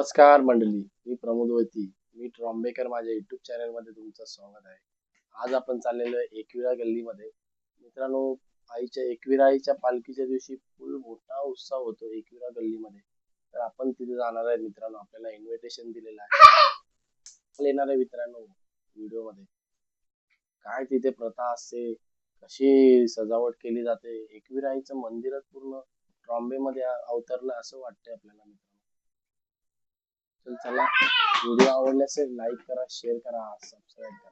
नमस्कार मंडळी, मी प्रमोद वैती. मी ट्रॉम्बेकर माझ्या युट्यूब चॅनल मध्ये तुमचं स्वागत आहे. आज आपण चाललेलो आहे एकविरा गल्लीमध्ये. मित्रांनो, आईच्या एकविरा आईच्या पालखीच्या दिवशी फुल मोठा उत्सव होतो एकविरा गल्लीमध्ये. तर आपण तिथे जाणार आहे मित्रांनो. आपल्याला इन्व्हिटेशन दिलेलं आहे. येणार आहे मित्रांनो व्हिडिओ मध्ये. काय तिथे प्रथा असते, कशी सजावट केली जाते, एकविरा आईचं मंदिरच पूर्ण ट्रॉम्बे मध्ये अवतरलं असं वाटतंय आपल्याला मित्रांनो. तर चला, व्हिडिओ आवडल्यास लाईक करा, शेअर करा, सबस्क्राईब करा.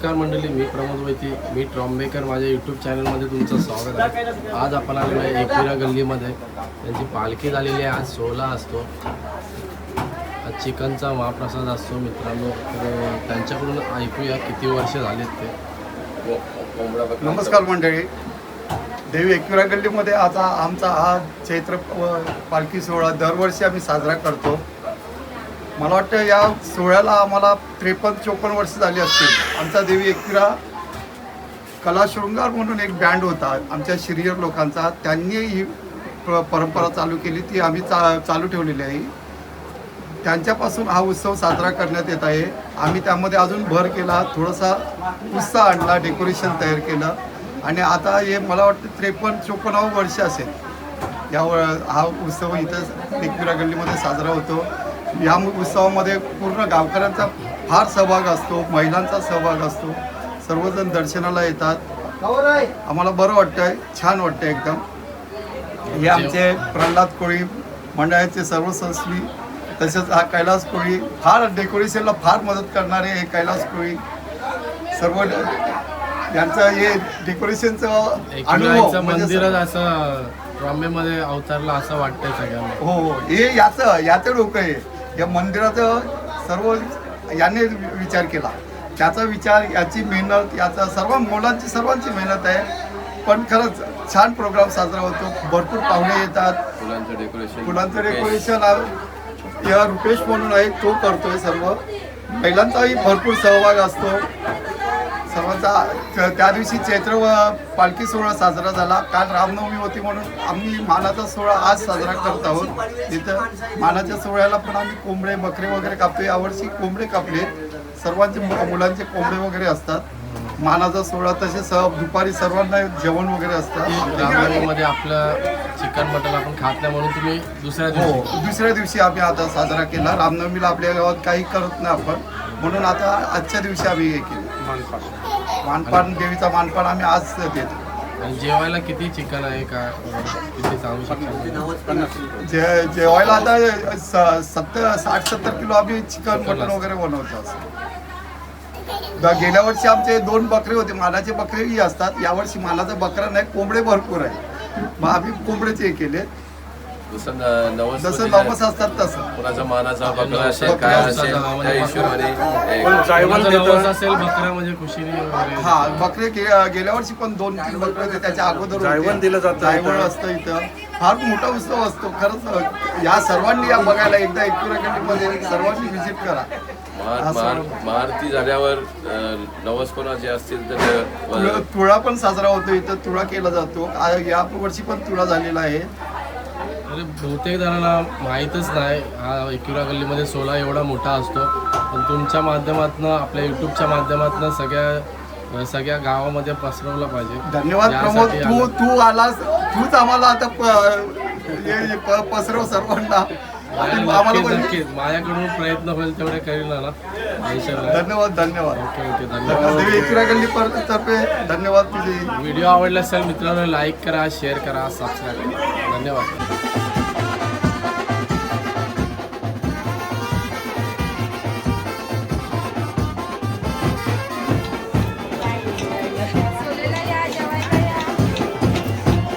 नमस्कार मंडळी, मी प्रमोद वैती, मी ट्रॉम्बेकर माझ्या यूट्यूब चॅनलमध्ये तुमचं स्वागत आहे. आज आपण आलेलो आहे एकविरा गल्लीमध्ये. त्यांची पालखी झालेली आहे. आज 16 असतो. आज चिकनचा महाप्रसाद असतो मित्रांनो. तर त्यांच्याकडून ऐकूया किती वर्ष झालेत ते. नमस्कार मंडळी, देवी एकविरा गल्लीमध्ये आता आमचा हा चैत्र पालखी सोहळा दरवर्षी आम्ही साजरा करतो. मला वाटतं या सोहळ्याला आम्हाला 53-54 वर्ष झाली असतील. आमचा देवी एकविरा कलाशृंगार म्हणून एक बँड होता आमच्या शिरियर लोकांचा. त्यांनी ही परंपरा चालू केली, ती आम्ही चालू ठेवलेली आहे. त्यांच्यापासून हा उत्सव साजरा करण्यात येत आहे. आम्ही त्यामध्ये अजून भर केला, थोडासा उत्साह आणला, डेकोरेशन तयार केलं आणि आता हे मला वाटतं 53-54 वर्ष असेल हा उत्सव इथं एकविरा गल्लीमध्ये साजरा होतो. या उत्सवामध्ये पूर्ण गावकऱ्यांचा फार सहभाग असतो, महिलांचा सहभाग असतो. सर्वजण दर्शनाला येतात. आम्हाला बरं वाटतंय, छान वाटतंय एकदम. हे आमचे प्रल्हाद कोळी मंडळाचे सर्वस्वी, तसेच हा कैलास कोळी, फार डेकोरेशनला फार मदत करणारे हे कैलास कोळी सर्व यांचं हे डेकोरेशनचं अनुभव मंदिरात असं ट्रॉम्बेमध्ये अवतारला असं वाटतंय सगळ्यांना. हो, हे याचं डोकं आहे. या मंदिराचं सर्व याने विचार केला, त्याचा विचार, याची मेहनत, याचा सर्वांची मेहनत आहे. पण खरंच छान प्रोग्राम साजरा होतो. भरपूर पाहुणे येतात. फुलांचं डेकोरेशन या रुपेश म्हणून आहे, तो करतोय. सर्व महिलांचाही भरपूर सहभाग असतो सर्वांचा. त्या दिवशी चैत्र पालखी सोहळा साजरा झाला. काल रामनवमी होती म्हणून आम्ही मानाचा सोहळा आज साजरा करत आहोत. तिथं मानाच्या सोहळ्याला पण आम्ही कोंबडे, बकरे वगैरे कापतो. यावर्षी कोंबडे कापले. सर्वांचे मुलांचे कोंबडे वगैरे असतात. मानाचा सोहळा तसेच दुपारी सर्वांना जेवण वगैरे असतं. रामनवमीमध्ये आपलं चिकन मटन आपण खात नाही म्हणून तुम्ही दुसऱ्या दिवशी आम्ही आता साजरा केला. रामनवमीला आपल्या गावात काही करत नाही आपण, म्हणून आता आजच्या दिवशी आम्ही हे केलं. मानपान, देवीचा मानपान आम्ही आज देतो. आणि जेवायला किती चिकन आहे का, किती सांगू शकतो? जेवायला आता 60-70 किलो आम्ही चिकन मटन वगैरे बनवतो. गेल्या वर्षी आमचे 2 बकरे होते. मानाचे बकरेही असतात. यावर्षी मानाचा बकरा नाही, कोंबडे भरपूर आहे. मग आम्ही कोंबडेच हे केले. जसं नवस असतात तसं कोणाचा मानाचा बकरा असेल, काय असेल, त्या हिशोबाने असेल बकरा म्हणजे खुशीने वगैरे. हा, बकरे गेल्या वर्षी पण 2-3 बकरे होते. त्याच्या अगोदर जायवळ दिलं जातं. जायवळ असतं इथं. फार मोठा उत्सव असतो. खरंच या सर्वांनी या बघायला एकदा एकविरा गल्लीमध्ये सर्वांनी व्हिजिट करा. महाआरती झाल्यावर नवस कोणाचे असतील तर तुळा पण साजरा होतो इथं. तुळा केला जातो. या वर्षी पण तुळा झालेला आहे. बहुतेक जणांना माहीतच नाही हा एकविरा गल्लीमध्ये सोहळा एवढा मोठा असतो. पण तुमच्या माध्यमातून, आपल्या यूट्यूबच्या माध्यमातून सगळ्या गावामध्ये पसरवलं पाहिजे. धन्यवाद प्रमोद, तू आलास. तूच आम्हाला आता पसरव सर्वांना. माझ्याकडून प्रयत्न होईल तेवढे करील ना. धन्यवाद. ओके, धन्यवाद. एकविरा गल्ली तर्फे धन्यवाद. तुझे व्हिडिओ आवडला असेल मित्रांनो, लाईक करा, शेअर करा, सबस्क्राईब करा. धन्यवाद.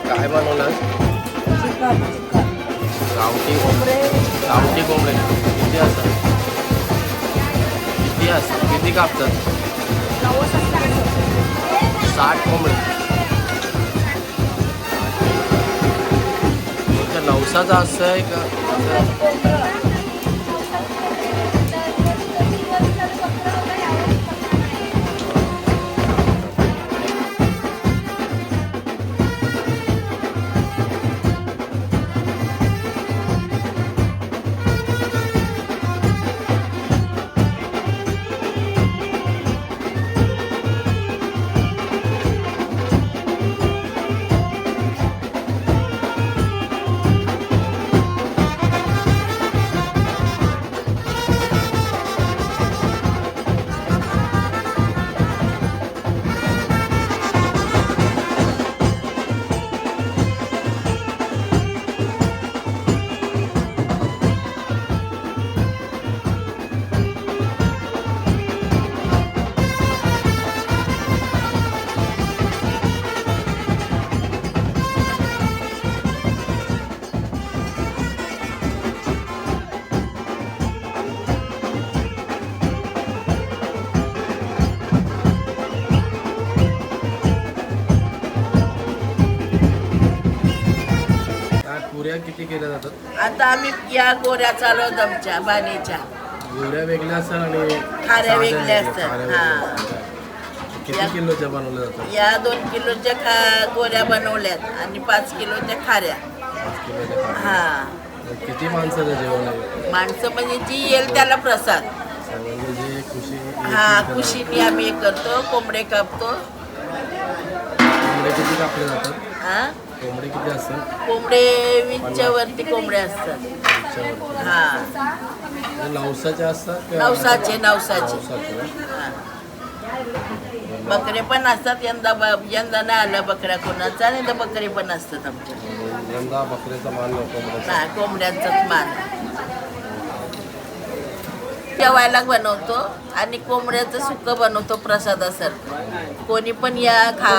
काय बनवलं? गावठी कोंबडे किती कापतात? 60 कोंबडे. तुमच्या नवसाचं असं आहे का? पुऱ्या किती केल्या जातात? आता आम्ही या गोऱ्या चालवत आमच्या बाणीच्या. पुऱ्या वेगळ्या असतात आणि खाऱ्या साध्या वेगळ्या असतात. खाऱ्या वेगळ्या असतात. किती किलोच्या बनवल्या जातात? या 2 किलोच्या गोऱ्या बनवल्यात आणि 5 किलोच्या खाऱ्या. 5 किलोच्या खाऱ्या. हा मग किती माणसाचं जेवण आहे? माणसं म्हणजे जी येईल त्याला प्रसाद. म्हणजे जे खुशी हा खुशीने आम्ही हे करतो. कोंबडे कापतो. कोंबडे किती कापले जातात? हा कोंबडे किती असतात? कोंबडे 20च्या वरती कोंबडे असतात. त्याच्यावरती. हा म्हणजे नवसाचे असतात का? नवसाचे. नवसाचे ना? हा. बकरे पण असतात. यंदा नाही आल्या बकऱ्या कोणाचा, नाही तर बकरे पण असतात आमच्या. यंदा बकऱ्याचा मान नाही कोंबड्याचा. नाही कोंबड्यांचाच मान. जेवायला बनवतो आणि कोंबड्याचं सुक्क बनवतो प्रसादासारखं. कोणी पण या खा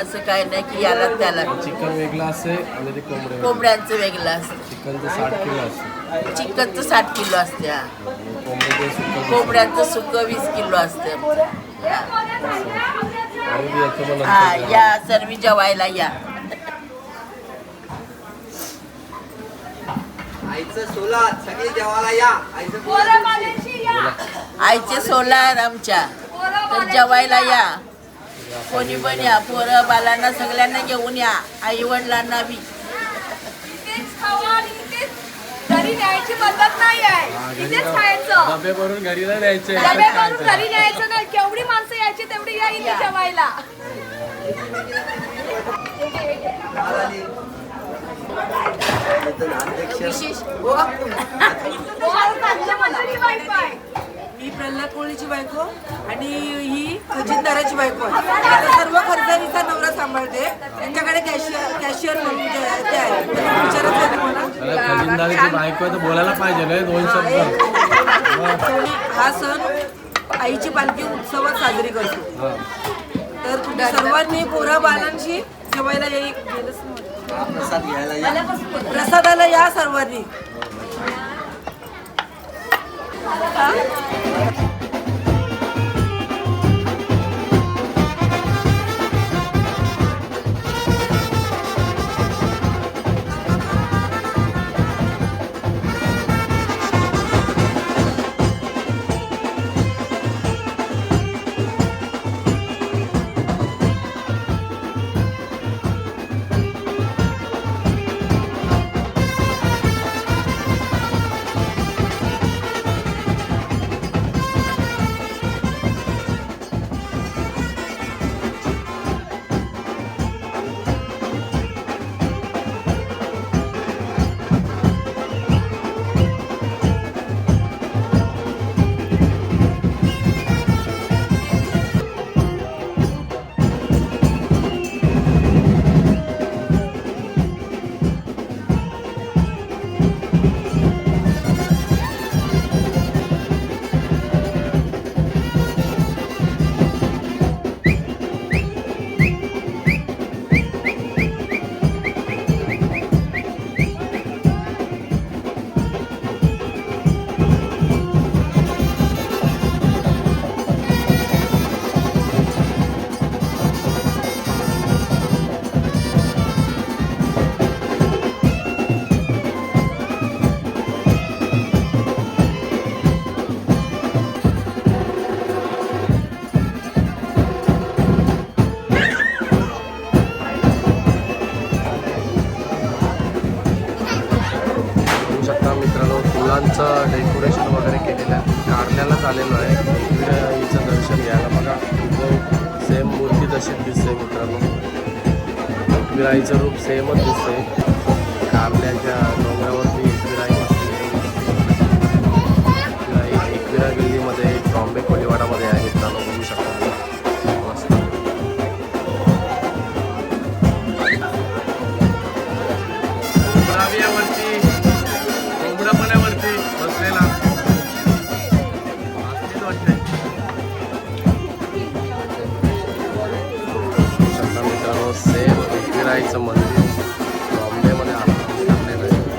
असं काय नाही की याला त्याला. चिकन वेगळं असते आणि ते कोंबडे वेगळे. कोंबड्यांचं वेगळं असतं. चिकनचं 60 किलो असते. चिकनचं 60 किलो असते. हा. आणि कोंबड्याचं सुकं कोंबड्यांचं सुक्क 20 किलो असते आमचं. आणि याचं पण हा नंतर या सर्व जेवायला या. आईचं सोलार सगळे जेवायला या. आईचं आईचे सोलार आमच्या तर जेवायला या. कोणी पण या. पोरं बालांना सगळ्यांना घेऊन या. आई वडिलांना बी. घरी न्यायची पद्धत नाही आहे. इथेच खायचं. डबे भरून घरी नाही न्यायचे. डबे भरून घरी न्यायचं नाही. केवढी माणसं यायची तेवढी या इथे जेवायला. विशेष मी प्रल्हाद कोळीची बायको आणि ही खजिनदाराची बायको आहे. आता सर्व खर्चाचा नवरा सांभाळते. त्यांच्याकडे कॅशियर म्हणून ते आहे. विचारायचं आहे तुम्हाला. अरे खजिनदारीची बायको आहे तर बोलायला पाहिजे ना 2 शब्द. हा सण आईची पालखी उत्सवात साजरी करतो. हा. तर तुम्ही सर्वांनी पोरा बालांशी जेवायला प्रसाद घ्यायला या. प्रसादाला या सर्वांनी. फुलांचं डेकोरेशन वगैरे केलेलं आहे. कारल्यालाच आलेलो आहे एकविराईचं दर्शन घ्यायला. बघा इथं सेम मूर्ती तशीच दिसते मित्रांनो. एकविराईचं रूप सेमच दिसते. कारल्याच्या डोंगरावरती एकविराई एकविरा गल्लीमध्ये बॉम्बे कोळीवाडामध्ये आहे मित्रांनो. बघू शकता मस्त. वरती कोंबडापण्यावरती बसलेला वाटतंय. मित्रांनो सेम एकविराईचं मंदिर बॉम्बेमध्ये टाकलेलं आहे.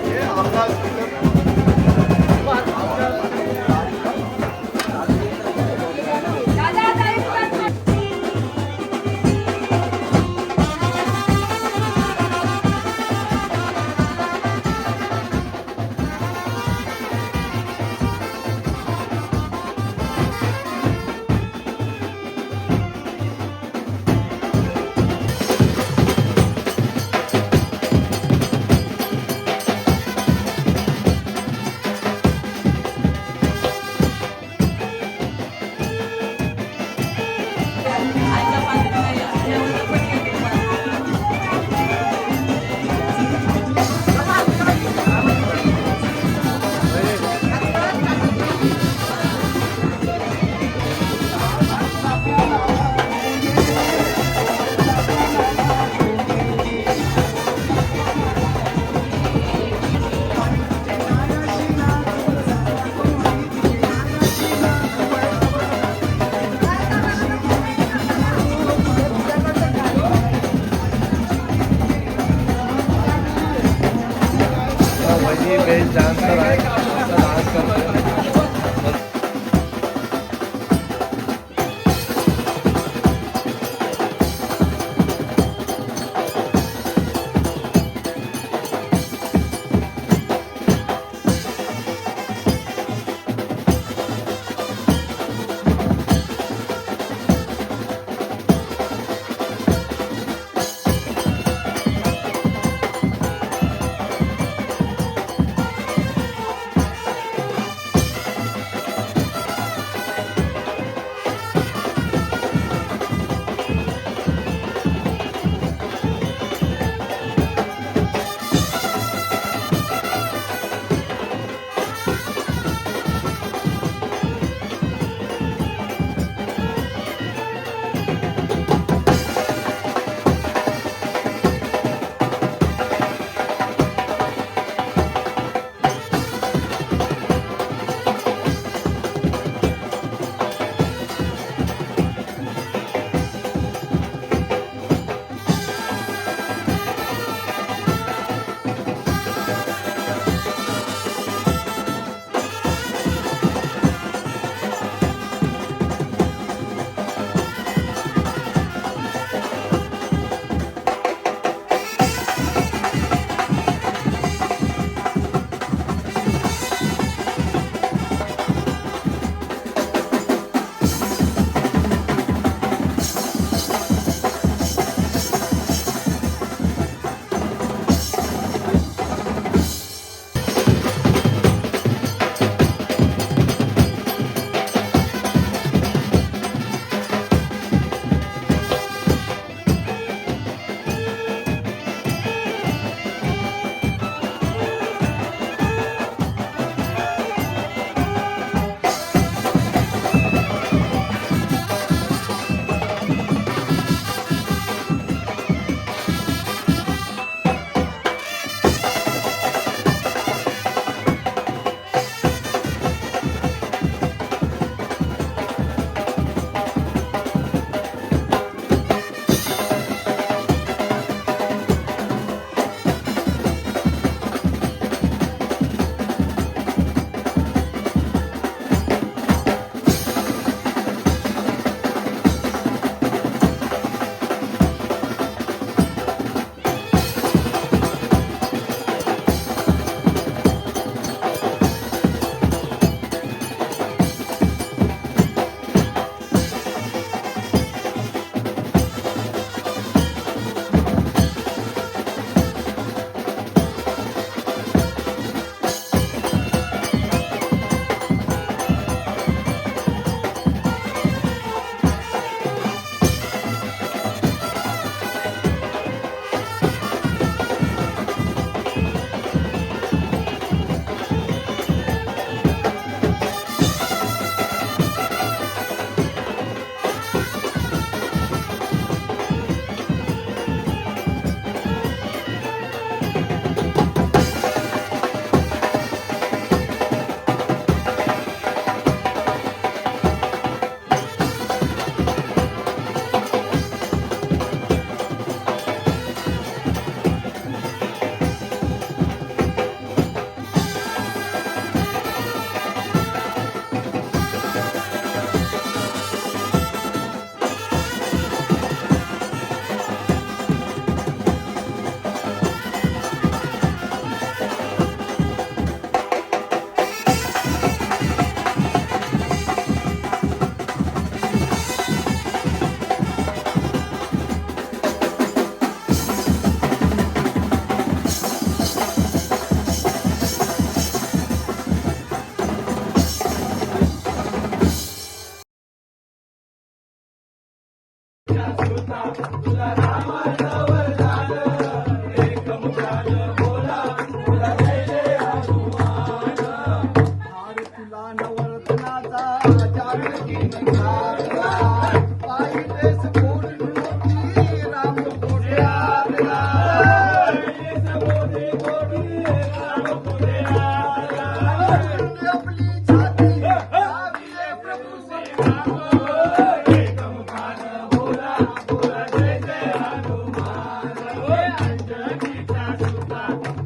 वहिनी बेस्ट डान्सर आहे, मस्त डान्स करते.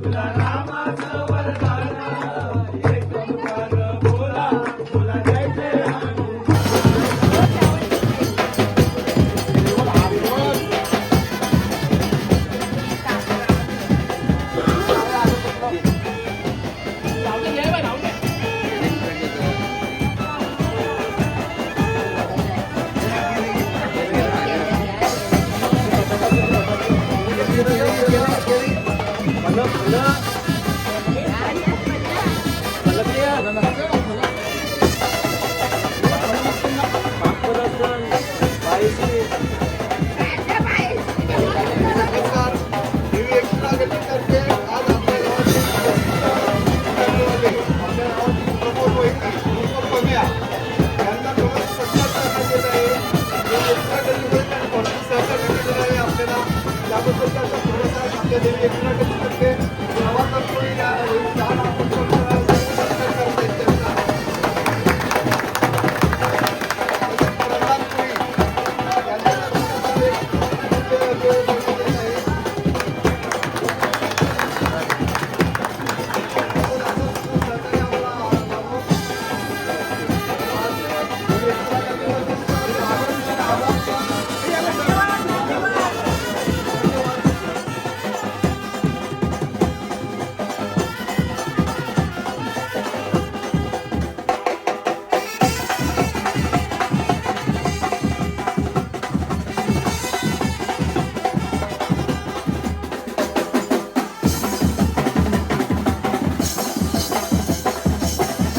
तुला रामाचं चांगलं